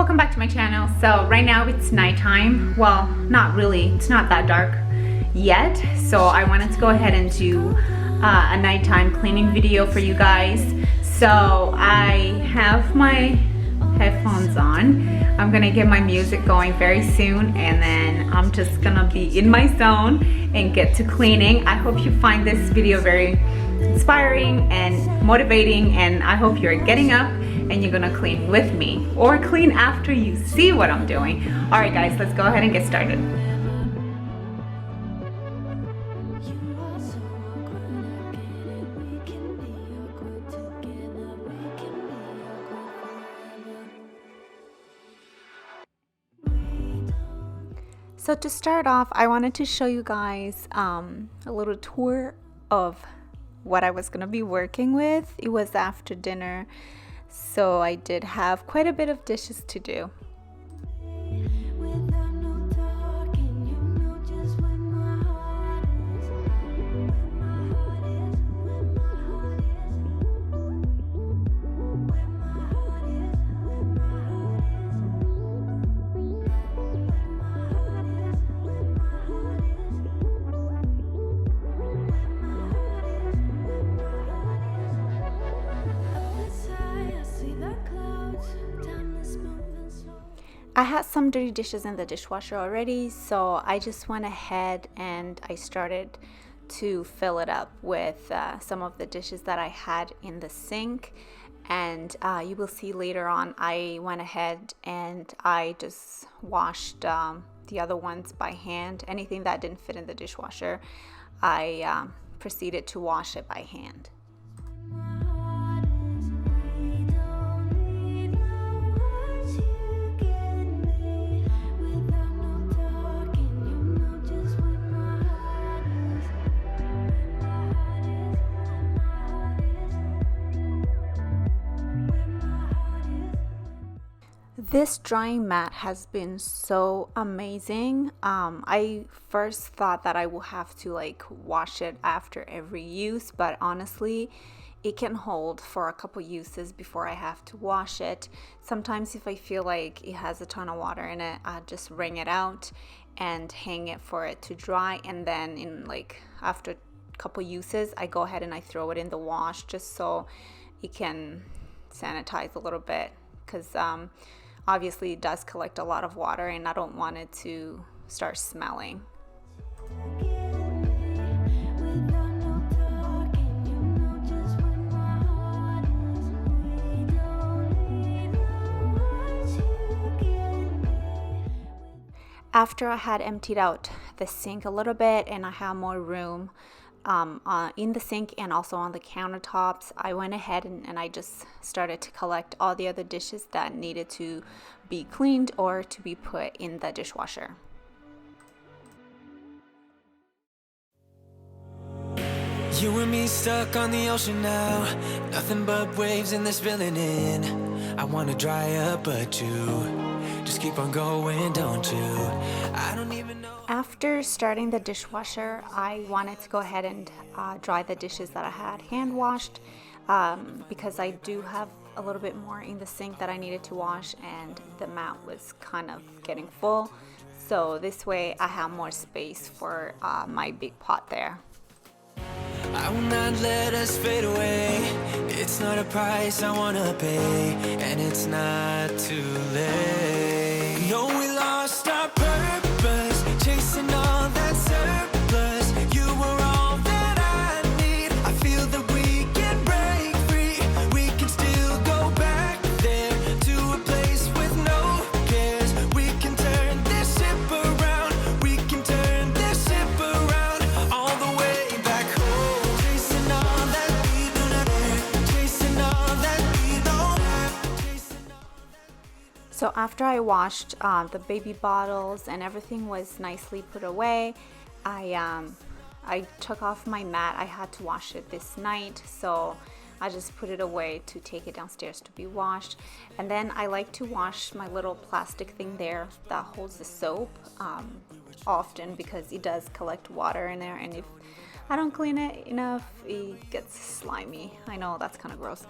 welcome back to my channel. So right now it's nighttime. Well, not really, it's not that dark yet, so I wanted to go ahead and do a nighttime cleaning video for you guys. So I have my headphones on. I'm gonna get my music going very soon, and then I'm just gonna be in my zone and get to cleaning. I hope you find this video very inspiring and motivating, and I hope you're getting up and you're gonna clean with me or clean after you see what I'm doing. All right guys, let's go ahead and get started. So to start off, I wanted to show you guys a little tour of what I was gonna be working with. It was after dinner, so I did have quite a bit of dishes to do. I had some dirty dishes in the dishwasher already, so I just went ahead and I started to fill it up with some of the dishes that I had in the sink. And you will see later on, I went ahead and I just washed the other ones by hand. Anything that didn't fit in the dishwasher, I proceeded to wash it by hand. This drying mat has been so amazing. I first thought that I will have to wash it after every use, but honestly it can hold for a couple uses before I have to wash it. Sometimes if I feel like it has a ton of water in it, I just wring it out and hang it for it to dry, and then in after a couple uses I go ahead and I throw it in the wash just so it can sanitize a little bit, because obviously it does collect a lot of water and I don't want it to start smelling. After I had emptied out the sink a little bit and I have more room in the sink and also on the countertops, I went ahead and I just started to collect all the other dishes that needed to be cleaned or to be put in the dishwasher. You and me stuck on the ocean now, nothing but waves and they're spilling in. I wanna dry up, but you just keep on going, don't you? I don't even know. After starting the dishwasher, I wanted to go ahead and dry the dishes that I had hand washed, because I do have a little bit more in the sink that I needed to wash, and the mat was kind of getting full. So this way I have more space for my big pot there. I will not let us fade away. It's not a price I wanna pay, and it's not too late. No, we lost our purpose, chasing all that surplus. You were all that I need. I feel that we can break free. We can still go back there to a place with no cares. We can turn this ship around. We can turn this ship around all the way back home. Chasing all that we do not have. Chasing all that we don't have. Chasing all that. So after I washed the baby bottles and everything was nicely put away, I took off my mat. I had to wash it this night, so I just put it away to take it downstairs to be washed. And then I like to wash my little plastic thing there that holds the soap often, because it does collect water in there, and if I don't clean it enough, it gets slimy. I know that's kind of gross,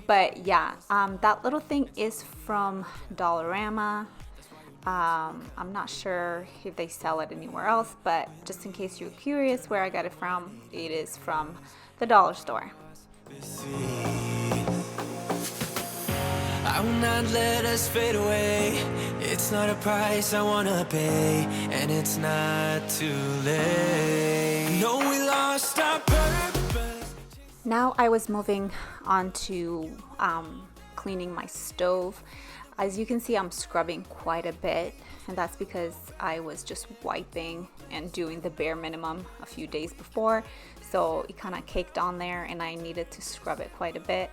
but yeah, that little thing is from Dollarama. I'm not sure if they sell it anywhere else, but just in case you're curious where I got it from, it is from the dollar store. I will not let us fade away. It's not a price I wanna pay, and it's not too late. No, we lost our purpose. Now I was moving on to cleaning my stove. As you can see, I'm scrubbing quite a bit, and that's because I was just wiping and doing the bare minimum a few days before, so it kind of caked on there and I needed to scrub it quite a bit.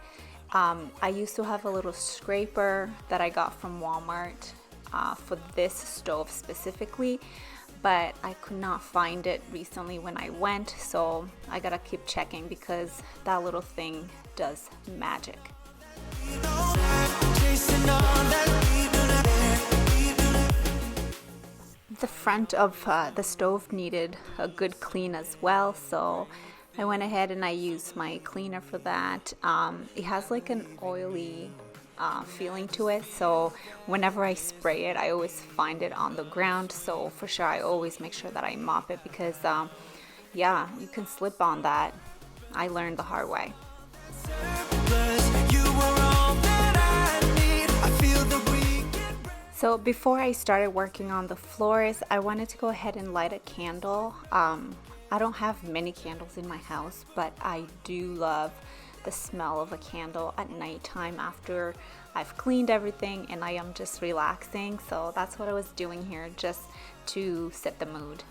I used to have a little scraper that I got from Walmart for this stove specifically, but I could not find it recently when I went, so I gotta keep checking because that little thing does magic. The front of the stove needed a good clean as well, so I went ahead and I used my cleaner for that. It has like an oily feeling to it, so whenever I spray it, I always find it on the ground, so for sure I always make sure that I mop it because yeah, you can slip on that. I learned the hard way. So before I started working on the floors, I wanted to go ahead and light a candle. I don't have many candles in my house, but I do love the smell of a candle at nighttime after I've cleaned everything and I am just relaxing. So that's what I was doing here, just to set the mood.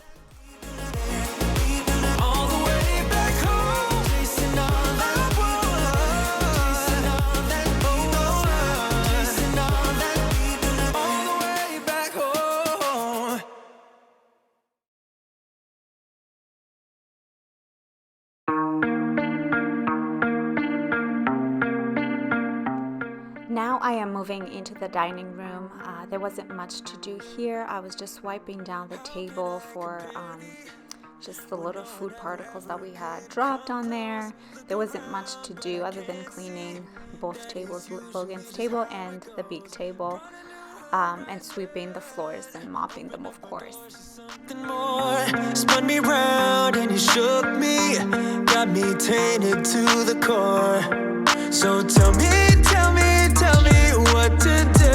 Now I am moving into the dining room. There wasn't much to do here. I was just wiping down the table for just the little food particles that we had dropped on there. There wasn't much to do other than cleaning both tables, Logan's table and the big table, and sweeping the floors and mopping them, of course. Spun me round and you shook me, got me tainted to the core. So tell me what to do.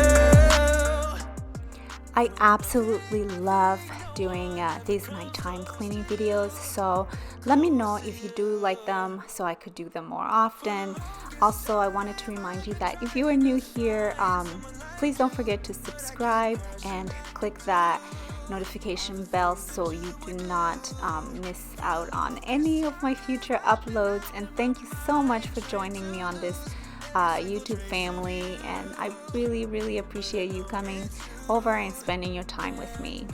I absolutely love doing these nighttime cleaning videos, so let me know if you do like them so I could do them more often. Also, I wanted to remind you that if you are new here, please don't forget to subscribe and click that notification bell so you do not miss out on any of my future uploads. And thank you so much for joining me on this YouTube family, and I really appreciate you coming over and spending your time with me.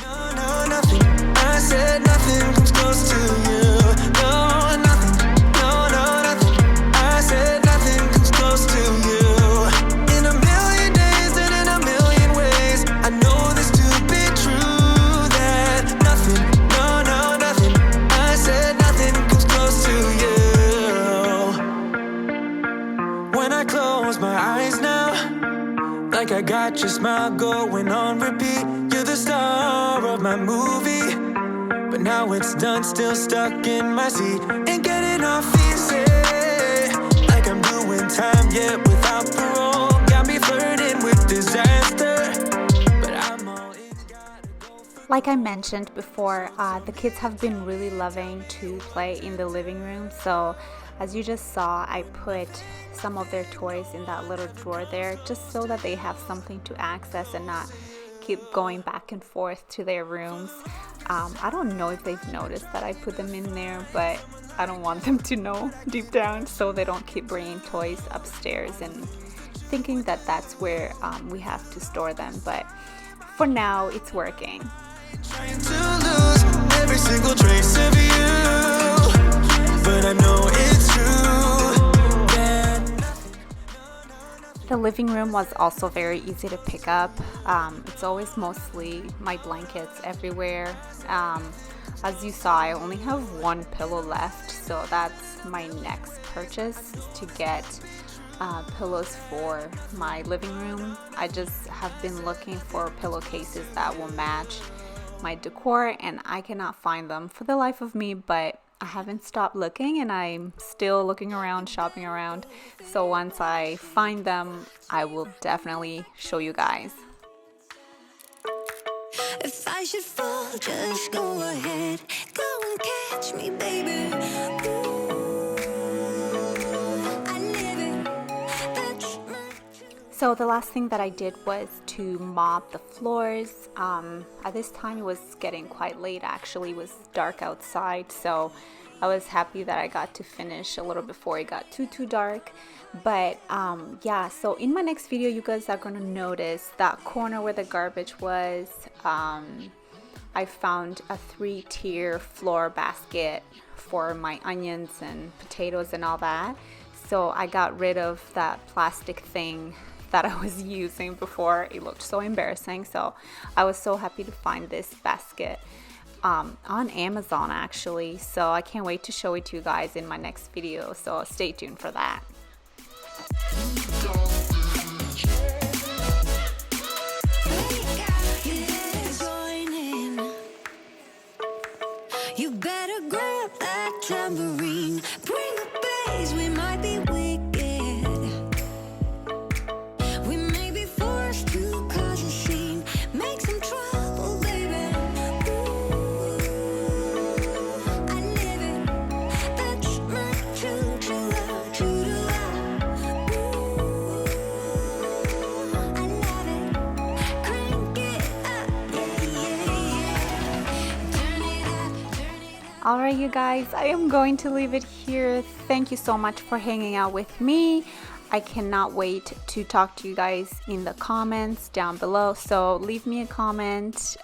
No, nothing. I said nothing comes close to you. No, nothing. No, nothing. I said nothing comes close to you. In a million days and in a million ways, I know this to be true. That nothing. No, nothing. I said nothing comes close to you. When I close my eyes now, like I got your smile going on repeat. You're the star of my movie, but now it's done, still stuck in my seat. Ain't getting off easy, like I'm doing time yet without parole. Got me flirting with disaster, but I'm all in. Like I mentioned before, the kids have been really loving to play in the living room, so as you just saw, I put some of their toys in that little drawer there just so that they have something to access and not keep going back and forth to their rooms. I don't know if they've noticed that I put them in there, but I don't want them to know deep down, so they don't keep bringing toys upstairs and thinking that that's where we have to store them. But for now, it's working. Trying to lose every single trace of you, but I know it's true. The living room was also very easy to pick up. It's always mostly my blankets everywhere. As you saw, I only have one pillow left, so that's my next purchase, is to get pillows for my living room. I just have been looking for pillowcases that will match my decor, and I cannot find them for the life of me, but I haven't stopped looking, and I'm still looking around, shopping around. So once I find them, I will definitely show you guys. If I should fall, just go ahead. Go and catch me, baby. Ooh, I live it. That's my... So the last thing that I did was to mop the floors. At this time it was getting quite late, actually. It was dark outside, so I was happy that I got to finish a little before it got too dark. But yeah, so in my next video you guys are gonna notice that corner where the garbage was. I found a 3-tier floor basket for my onions and potatoes and all that. So I got rid of that plastic thing that I was using before. It looked so embarrassing, so I was so happy to find this basket on Amazon, actually. So I can't wait to show it to you guys in my next video, so stay tuned for that. You better grab that tambourine, bring the bass, we might be wicked. We may be forced to cause a scene, make some trouble, baby. Ooh, I live it, that's my true love, true to love. Ooh, I love it, crank it up, yeah. Turn it up, turn it up. Alright, you guys, I am going to leave it here. Thank you so much for hanging out with me. I cannot wait to talk to you guys in the comments down below. So leave me a comment.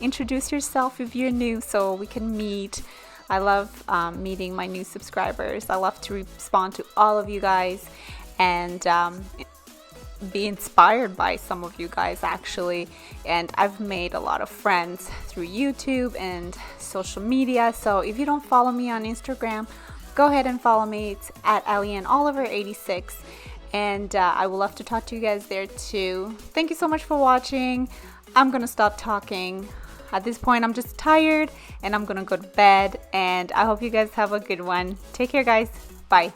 Introduce yourself if you're new so we can meet. I love meeting my new subscribers. I love to respond to all of you guys and be inspired by some of you guys, actually. And I've made a lot of friends through YouTube and social media. So if you don't follow me on Instagram, go ahead and follow me. It's at Aliane Oliver 86, and I would love to talk to you guys there too. Thank you so much for watching. I'm gonna stop talking. At this point, I'm just tired and I'm gonna go to bed, and I hope you guys have a good one. Take care, guys. Bye.